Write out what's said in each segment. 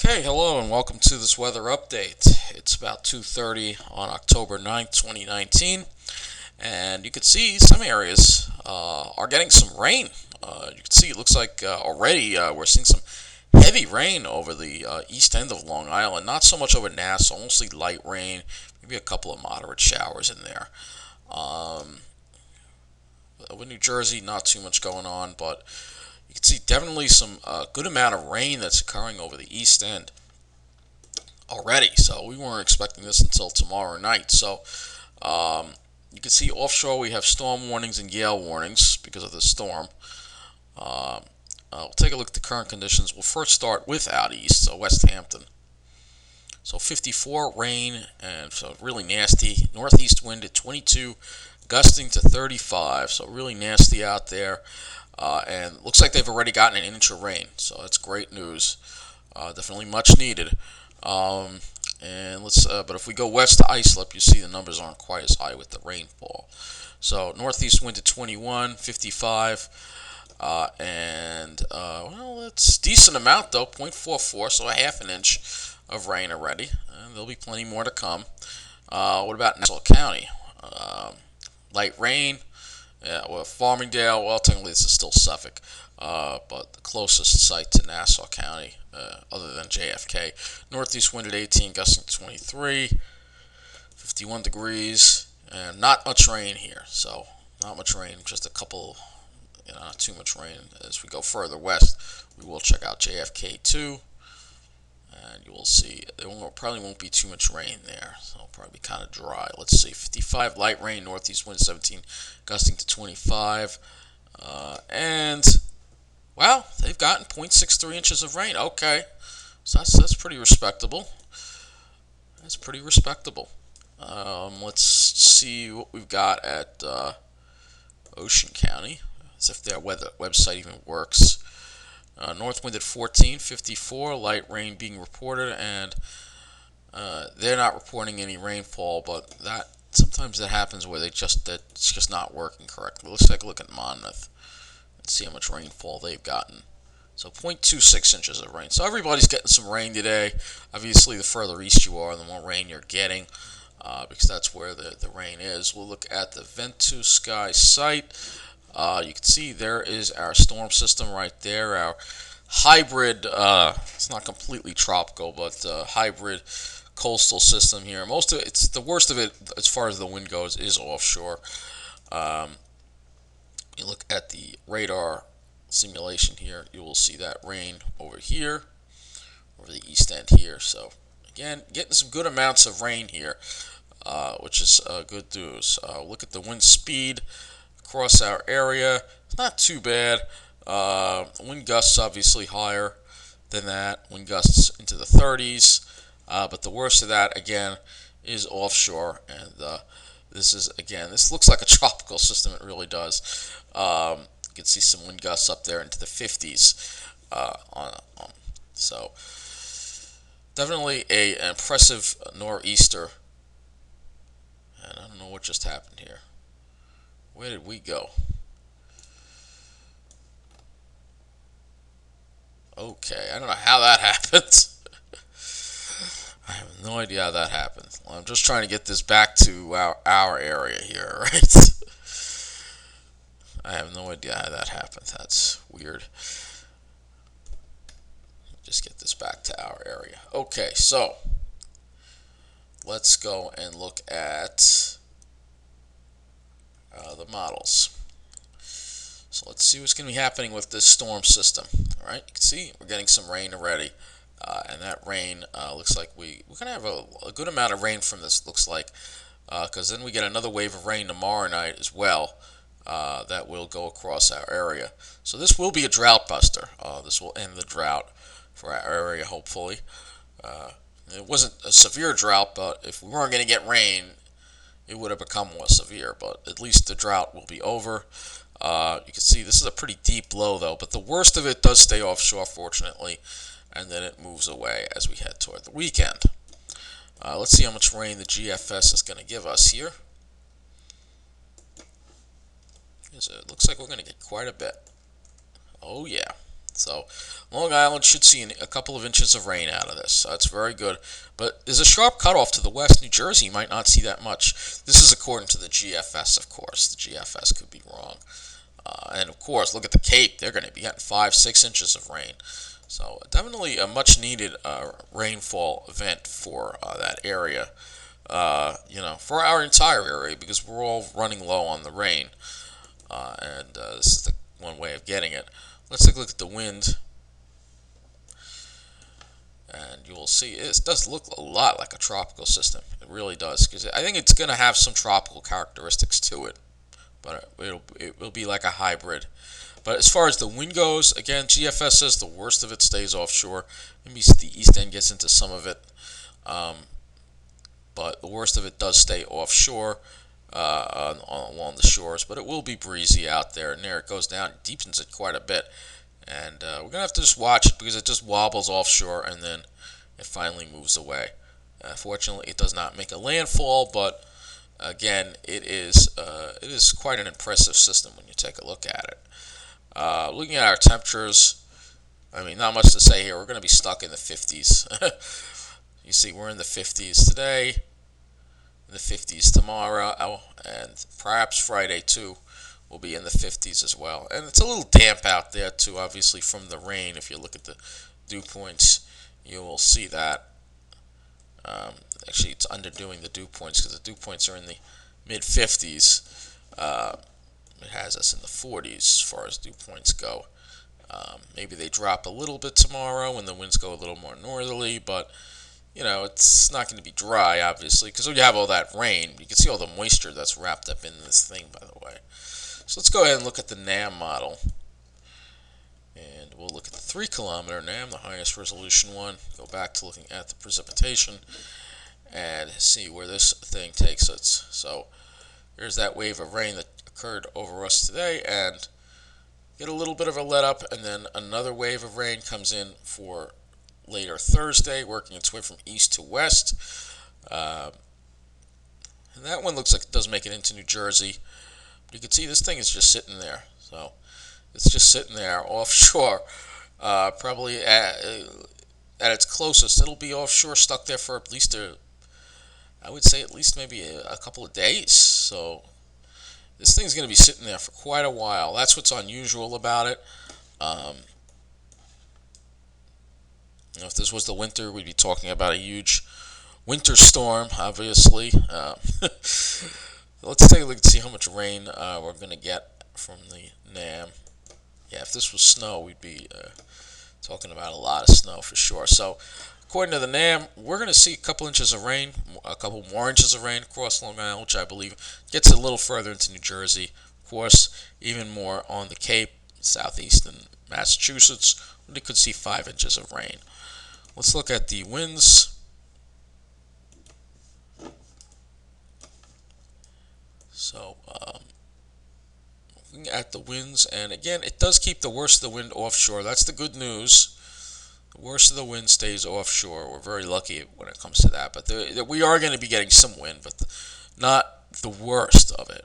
Okay, hello and welcome to this weather update. It's about 2:30 on October 9th, 2019, and you can see some areas are getting some rain. You can see it looks like already we're seeing some heavy rain over the east end of Long Island. Not so much over Nassau, mostly light rain, maybe a couple of moderate showers in there. Um, with New Jersey, not too much going on, but you can see definitely some good amount of rain that's occurring over the east end already. So we weren't expecting this until tomorrow night. So um, you can see offshore we have storm warnings and gale warnings because of the storm. Um, we'll take a look at the current conditions. We'll first start with out east, so West Hampton. So 54 rain and so really nasty. Northeast wind at 22, gusting to 35. So really nasty out there. And looks like they've already gotten an inch of rain. So that's great news. Definitely much needed. Um, and but if we go west to Islip, you see the numbers aren't quite as high with the rainfall. So northeast wind at 21, 55, well, that's decent amount though, 0.44, so a half an inch of rain already. And there'll be plenty more to come. What about Nassau County? Light rain. Yeah, well, Farmingdale, well, technically this is still Suffolk, but the closest site to Nassau County, other than JFK, northeast wind at 18, gusting to 23, 51 degrees, and not much rain here. So, not much rain, just a couple, not too much rain. As we go further west, we will check out JFK too, and you will see probably won't be too much rain there, so it'll probably be kind of dry. Let's see, 55 light rain, northeast wind 17, gusting to 25, and well, they've gotten 0.63 inches of rain. Okay, so that's pretty respectable. That's pretty respectable. Let's see what we've got at Ocean County, as if their weather website even works. North wind at 14, 54, light rain being reported, and they're not reporting any rainfall, but that sometimes that happens where it's just not working correctly. Let's take a look at Monmouth and see how much rainfall they've gotten. So 0.26 inches of rain. So everybody's getting some rain today. Obviously, the further east you are, the more rain you're getting, because that's where the rain is. We'll look at the Ventusky site. You can see there is our storm system right there, our hybrid, it's not completely tropical, but hybrid coastal system here. Most of it's the worst of it as far as the wind goes is offshore. Um, you look at the radar simulation here, you will see that rain over here, over the east end here. So again, getting some good amounts of rain here, which is good news. Look at the wind speed across our area. It's not too bad. Wind gusts obviously higher than that. Wind gusts into the 30s. But the worst of that, again, is offshore. And this looks like a tropical system. It really does. You can see some wind gusts up there into the 50s. So definitely an impressive nor'easter. And I don't know what just happened here. Where did we go? Okay, I don't know how that happened. I have no idea how that happened. Well, I'm just trying to get this back to our area here, right? I have no idea how that happened. That's weird. Just get this back to our area. Okay, so let's go and look at the models. So let's see what's going to be happening with this storm system. All right, you can see we're getting some rain already, and that rain looks like we're going to have a good amount of rain from this. Looks like because then we get another wave of rain tomorrow night as well. That will go across our area. So this will be a drought buster. This will end the drought for our area, hopefully. It wasn't a severe drought, but if we weren't going to get rain, it would have become more severe. But at least the drought will be over. You can see this is a pretty deep low, though, but the worst of it does stay offshore, fortunately, and then it moves away as we head toward the weekend. Let's see how much rain the GFS is going to give us here. It looks like we're going to get quite a bit. Oh, yeah. So Long Island should see a couple of inches of rain out of this. So that's very good. But there's a sharp cutoff to the west. New Jersey might not see that much. This is according to the GFS, of course. The GFS could be wrong. And of course, look at the Cape. They're going to be getting 5-6 inches of rain. So definitely a much needed rainfall event for that area. For our entire area, because we're all running low on the rain. And this is the one way of getting it. Let's take a look at the wind. And you will see it does look a lot like a tropical system. It really does, because I think it's going to have some tropical characteristics to it. But it will be like a hybrid. But as far as the wind goes, again, GFS says the worst of it stays offshore. Maybe the east end gets into some of it. But the worst of it does stay offshore along the shores. But it will be breezy out there. And there it goes down. It deepens it quite a bit. And we're going to have to just watch it, because it just wobbles offshore and then it finally moves away. Fortunately, it does not make a landfall, but again, it is quite an impressive system when you take a look at it. Looking at our temperatures, I mean, not much to say here. We're going to be stuck in the 50s. You see, we're in the 50s today, in the 50s tomorrow, and perhaps Friday too will be in the 50s as well. And it's a little damp out there too, obviously, from the rain. If you look at the dew points, you will see that. Actually, it's underdoing the dew points, because the dew points are in the mid-50s. It has us in the 40s as far as dew points go. Maybe they drop a little bit tomorrow when the winds go a little more northerly, but it's not going to be dry, obviously, because you have all that rain. You can see all the moisture that's wrapped up in this thing, by the way. So let's go ahead and look at the NAM model. And we'll look at the 3-kilometer NAM, the highest resolution one. Go back to looking at the precipitation and see where this thing takes us. So there's that wave of rain that occurred over us today, and get a little bit of a let up, and then another wave of rain comes in for later Thursday, working its way from east to west. And that one looks like it does make it into New Jersey. You can see this thing is just sitting there. So it's just sitting there offshore. Probably at its closest, it'll be offshore, stuck there for at least I would say at least maybe a couple of days. So this thing's going to be sitting there for quite a while. That's what's unusual about it. If this was the winter, we'd be talking about a huge winter storm, obviously. Let's take a look and see how much rain we're going to get from the NAM. Yeah, if this was snow, we'd be talking about a lot of snow for sure. So, according to the NAM, we're going to see a couple inches of rain, a couple more inches of rain across Long Island, which I believe gets a little further into New Jersey. Of course, even more on the Cape, southeast and Massachusetts, we could see 5 inches of rain. Let's look at the winds. So, looking at the winds, and again, it does keep the worst of the wind offshore. That's the good news. The worst of the wind stays offshore. We're very lucky when it comes to that. But we are going to be getting some wind, but not the worst of it.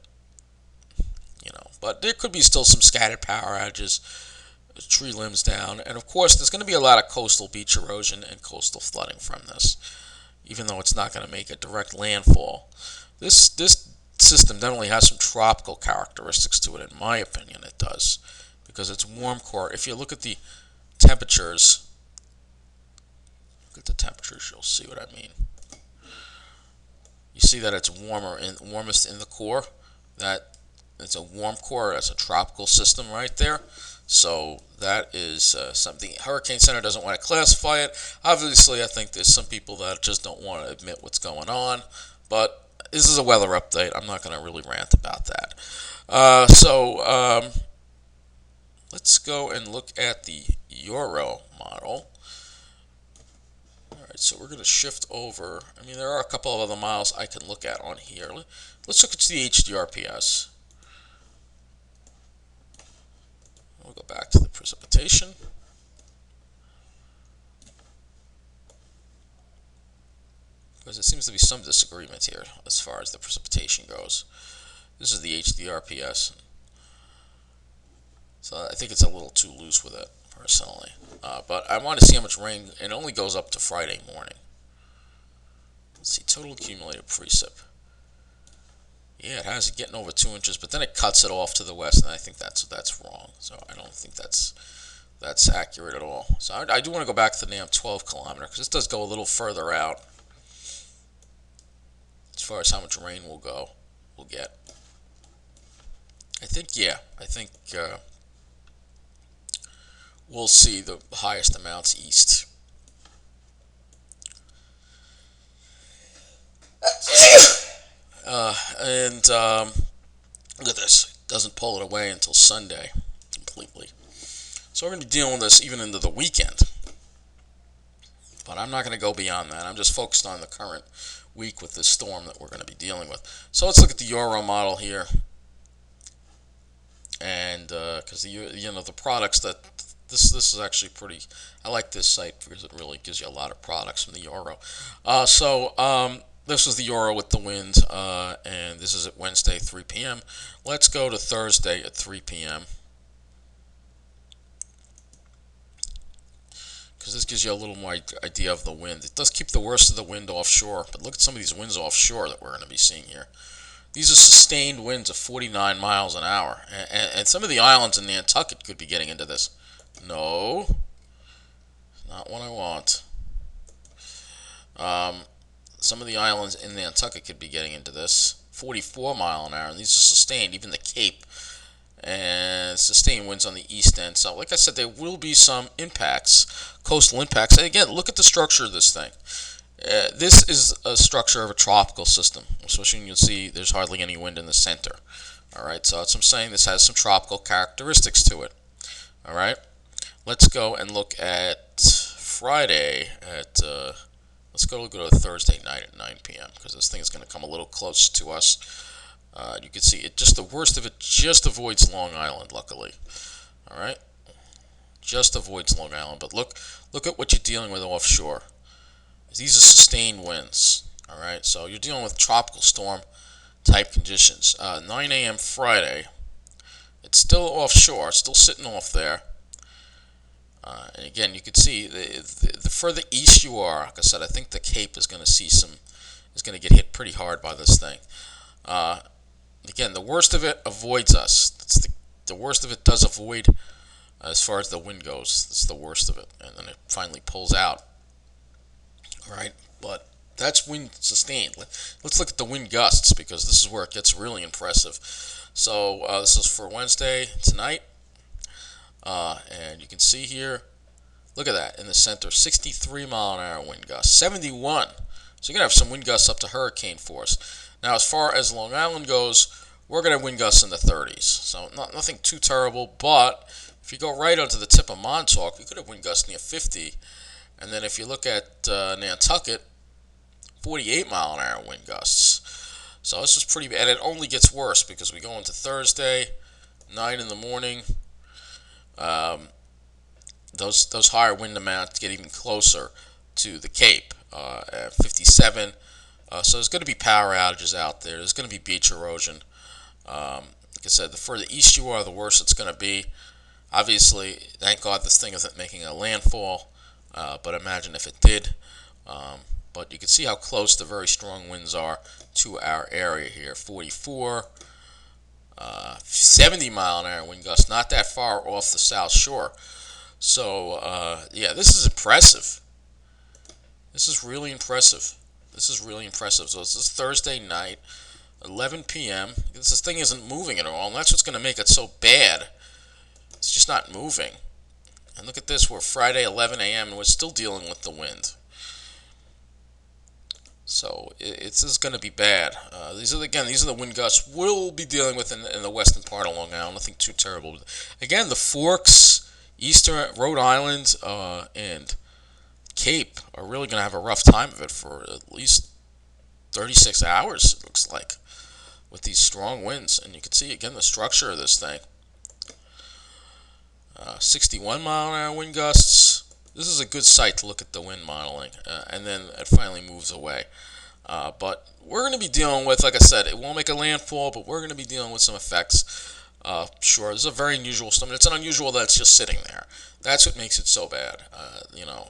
But there could be still some scattered power outages, tree limbs down, and of course, there's going to be a lot of coastal beach erosion and coastal flooding from this, even though it's not going to make a direct landfall. This system definitely has some tropical characteristics to it, in my opinion. It does, because it's warm core. If you look at the temperatures, you'll see what I mean. You see that it's warmest in the core. That it's a warm core. That's a tropical system right there. So that is something. Hurricane Center doesn't want to classify it. Obviously, I think there's some people that just don't want to admit what's going on. But this is a weather update. I'm not going to really rant about that. Let's go and look at the Euro model. Alright, so we're going to shift over. I mean, there are a couple of other models I can look at on here. Let's look at the HDRPS. We'll go back to the precipitation. Because there seems to be some disagreement here as far as the precipitation goes. This is the HDRPS. So I think it's a little too loose with it personally. But I want to see how much rain. It only goes up to Friday morning. Let's see, total accumulated precip. Yeah, it has it getting over 2 inches, but then it cuts it off to the west, and I think that's wrong. So I don't think that's accurate at all. So I do want to go back to the damn 12 kilometer because this does go a little further out as far as how much rain we'll get. I think we'll see the highest amounts east. And look at this. It doesn't pull it away until Sunday completely. So we're going to be dealing with this even into the weekend. But I'm not going to go beyond that. I'm just focused on the current week with this storm that we're going to be dealing with. So let's look at the Euro model here. And because the products that this is actually pretty. I like this site because it really gives you a lot of products from the Euro. This is the Euro with the wind, and this is at Wednesday 3 p.m. Let's go to Thursday at 3 p.m. because this gives you a little more idea of the wind. It does keep the worst of the wind offshore, but look at some of these winds offshore that we're going to be seeing here. These are sustained winds of 49 miles an hour, and some of the islands in Nantucket could be getting into this. No, not what I want. Some of the islands in Nantucket could be getting into this. 44 mile an hour, and these are sustained, even the Cape. And sustained winds on the east end. So, like I said, there will be some impacts, coastal impacts. And again, look at the structure of this thing. This is a structure of a tropical system, especially when you'll see there's hardly any wind in the center. All right, so that's what I'm saying. This has some tropical characteristics to it. All right, let's go and look at Friday at. Let's go to Thursday night at 9 p.m. because this thing is going to come a little closer to us. You can see it. Just the worst of it just avoids Long Island, luckily. All right, just avoids Long Island. But look at what you're dealing with offshore. These are sustained winds. All right, so you're dealing with tropical storm type conditions. 9 a.m. Friday. It's still offshore. It's still sitting off there. And again, you can see the further east you are. Like I said, I think the Cape is going to get hit pretty hard by this thing. Again, the worst of it avoids us. The worst of it does avoid as far as the wind goes. That's the worst of it, and then it finally pulls out. All right, but that's wind sustained. Let's look at the wind gusts because this is where it gets really impressive. So this is for Wednesday tonight, and you can see here. Look at that in the center, 63 mile an hour wind gusts, 71. So you're gonna have some wind gusts up to hurricane force. Now, as far as Long Island goes, we're going to have wind gusts in the 30s. So nothing too terrible, but if you go right onto the tip of Montauk, we could have wind gusts near 50. And then if you look at Nantucket, 48 mile an hour wind gusts. So this is pretty bad. And it only gets worse because we go into Thursday, 9 in the morning. Those higher wind amounts get even closer to the Cape, at 57. So there's going to be power outages out there. There's going to be beach erosion. Like I said, the further east you are, the worse it's going to be. Obviously, thank God this thing isn't making a landfall, but imagine if it did. But you can see how close the very strong winds are to our area here. 44, 70 mile an hour wind gusts, not that far off the south shore. So, yeah, this is impressive. This is really impressive. So this is Thursday night, 11 p.m. This thing isn't moving at all, and that's what's going to make it so bad. It's just not moving. And look at this, we're Friday, 11 a.m., and we're still dealing with the wind. So it's going to be bad. These are the wind gusts we'll be dealing with in the western part of Long Island. Nothing too terrible. Again, the Forks, Eastern Rhode Island, and Cape are really going to have a rough time of it for at least 36 hours, it looks like, with these strong winds. And you can see, again, the structure of this thing. 61 mile an hour wind gusts. This is a good site to look at the wind modeling. And then it finally moves away. But we're going to be dealing with, like I said, it won't make a landfall, but we're going to be dealing with some effects Sure, this is a very unusual storm. It's an unusual that it's just sitting there. That's what makes it so bad.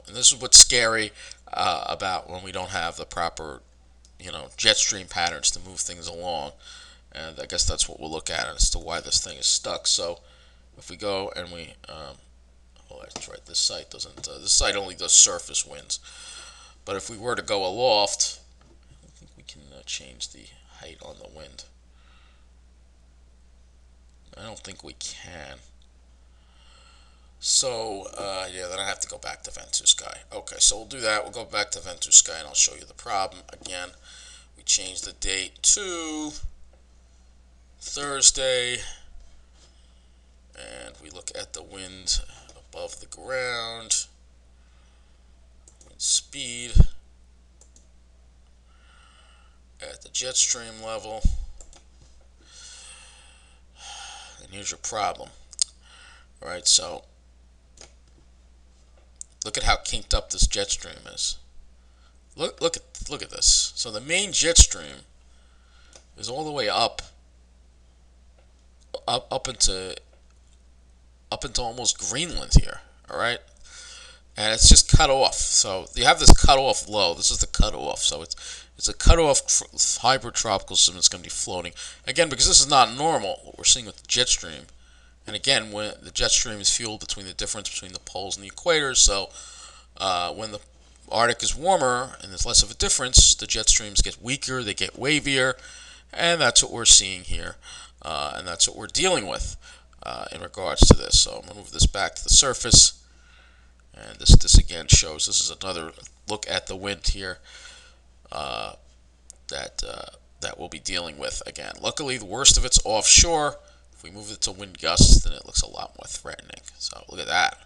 And this is what's scary about when we don't have the proper, jet stream patterns to move things along. And I guess that's what we'll look at as to why this thing is stuck. So if we go and well, that's right. This site doesn't. This site only does surface winds. But if we were to go aloft, I think we can change the height on the wind. I don't think we can. So, yeah, then I have to go back to vent to sky. Okay, so we'll do that. We'll go back to vent to sky and I'll show you the problem. Again, we change the date to Thursday. And we look at the wind above the ground. Wind speed. At the jet stream level. And here's your problem. All right, so look at how kinked up this jet stream is. Look at this. So the main jet stream is all the way up into almost Greenland here. All right, and it's just cut off. So you have this cut off low. This is the cut off. So it's a cut off hybrid tropical system that's going to be floating again because this is not normal. What we're seeing with the jet stream. And again, when the jet stream is fueled between the difference between the poles and the equators, so when the Arctic is warmer and there's less of a difference, the jet streams get weaker, they get wavier, and that's what we're seeing here, and that's what we're dealing with in regards to this. So I'm going to move this back to the surface, and this again shows, this is another look at the wind here that we'll be dealing with again. Luckily, the worst of it's offshore. If we move it to wind gusts, then it looks a lot more threatening. So look at that.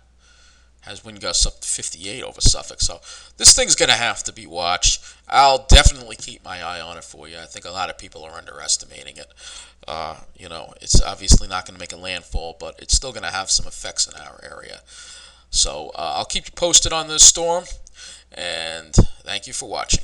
Has wind gusts up to 58 over Suffolk. So this thing's going to have to be watched. I'll definitely keep my eye on it for you. I think a lot of people are underestimating it. It's obviously not going to make a landfall, but it's still going to have some effects in our area. So I'll keep you posted on this storm, and thank you for watching.